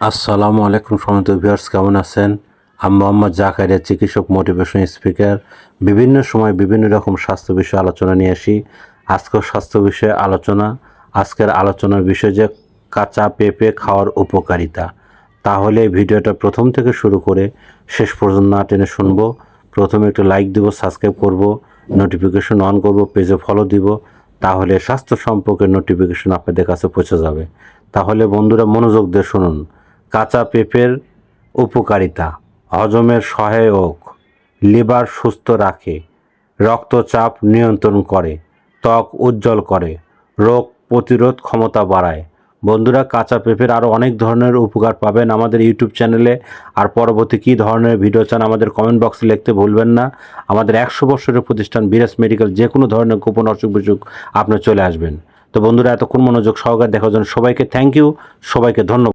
আসসালামু আলাইকুম সম্মানিত ভিউয়ার্স, কেমন আছেন? আমি মোহাম্মদ জাকারিয়া, চিকিৎসক, মোটিভেশন স্পিকার। বিভিন্ন সময় বিভিন্ন রকম স্বাস্থ্য বিষয়ে আলোচনা নিয়ে আসি। আজকেও স্বাস্থ্য বিষয়ে আলোচনা। আজকের আলোচনার বিষয় যে কাঁচা পেঁপে খাওয়ার উপকারিতা। তাহলে এই ভিডিওটা প্রথম থেকে শুরু করে শেষ পর্যন্ত না টেনে শুনবো। প্রথমে একটু লাইক দিব, সাবস্ক্রাইব করব, নোটিফিকেশন অন করব, পেজে ফলো দিব। তাহলে স্বাস্থ্য সম্পর্কে নোটিফিকেশন আপনাদের কাছে পৌঁছে যাবে। তাহলে বন্ধুরা মনোযোগ দিয়ে শুনুন। কাঁচা পেঁপের উপকারিতা: হজমের সহায়ক, লিভার সুস্থ রাখে, রক্তচাপ নিয়ন্ত্রণ করে, ত্বক উজ্জ্বল করে, রোগ প্রতিরোধ ক্ষমতা বাড়ায়। বন্ধুরা, কাঁচা পেঁপের আরও অনেক ধরনের উপকার পাবেন আমাদের ইউটিউব চ্যানেলে। আর পরবর্তী কী ধরনের ভিডিও চান আমাদের কমেন্ট বক্সে লিখতে ভুলবেন না। আমাদের 100 বছরের প্রতিষ্ঠান বিরাজ মেডিকেল, যে কোনো ধরনের গোপন অসুখ বিসুখ আপনি চলে আসবেন। তো বন্ধুরা, এতক্ষণ মনোযোগ সহকারে দেখার জন্য সবাইকে থ্যাংক ইউ, সবাইকে ধন্যবাদ।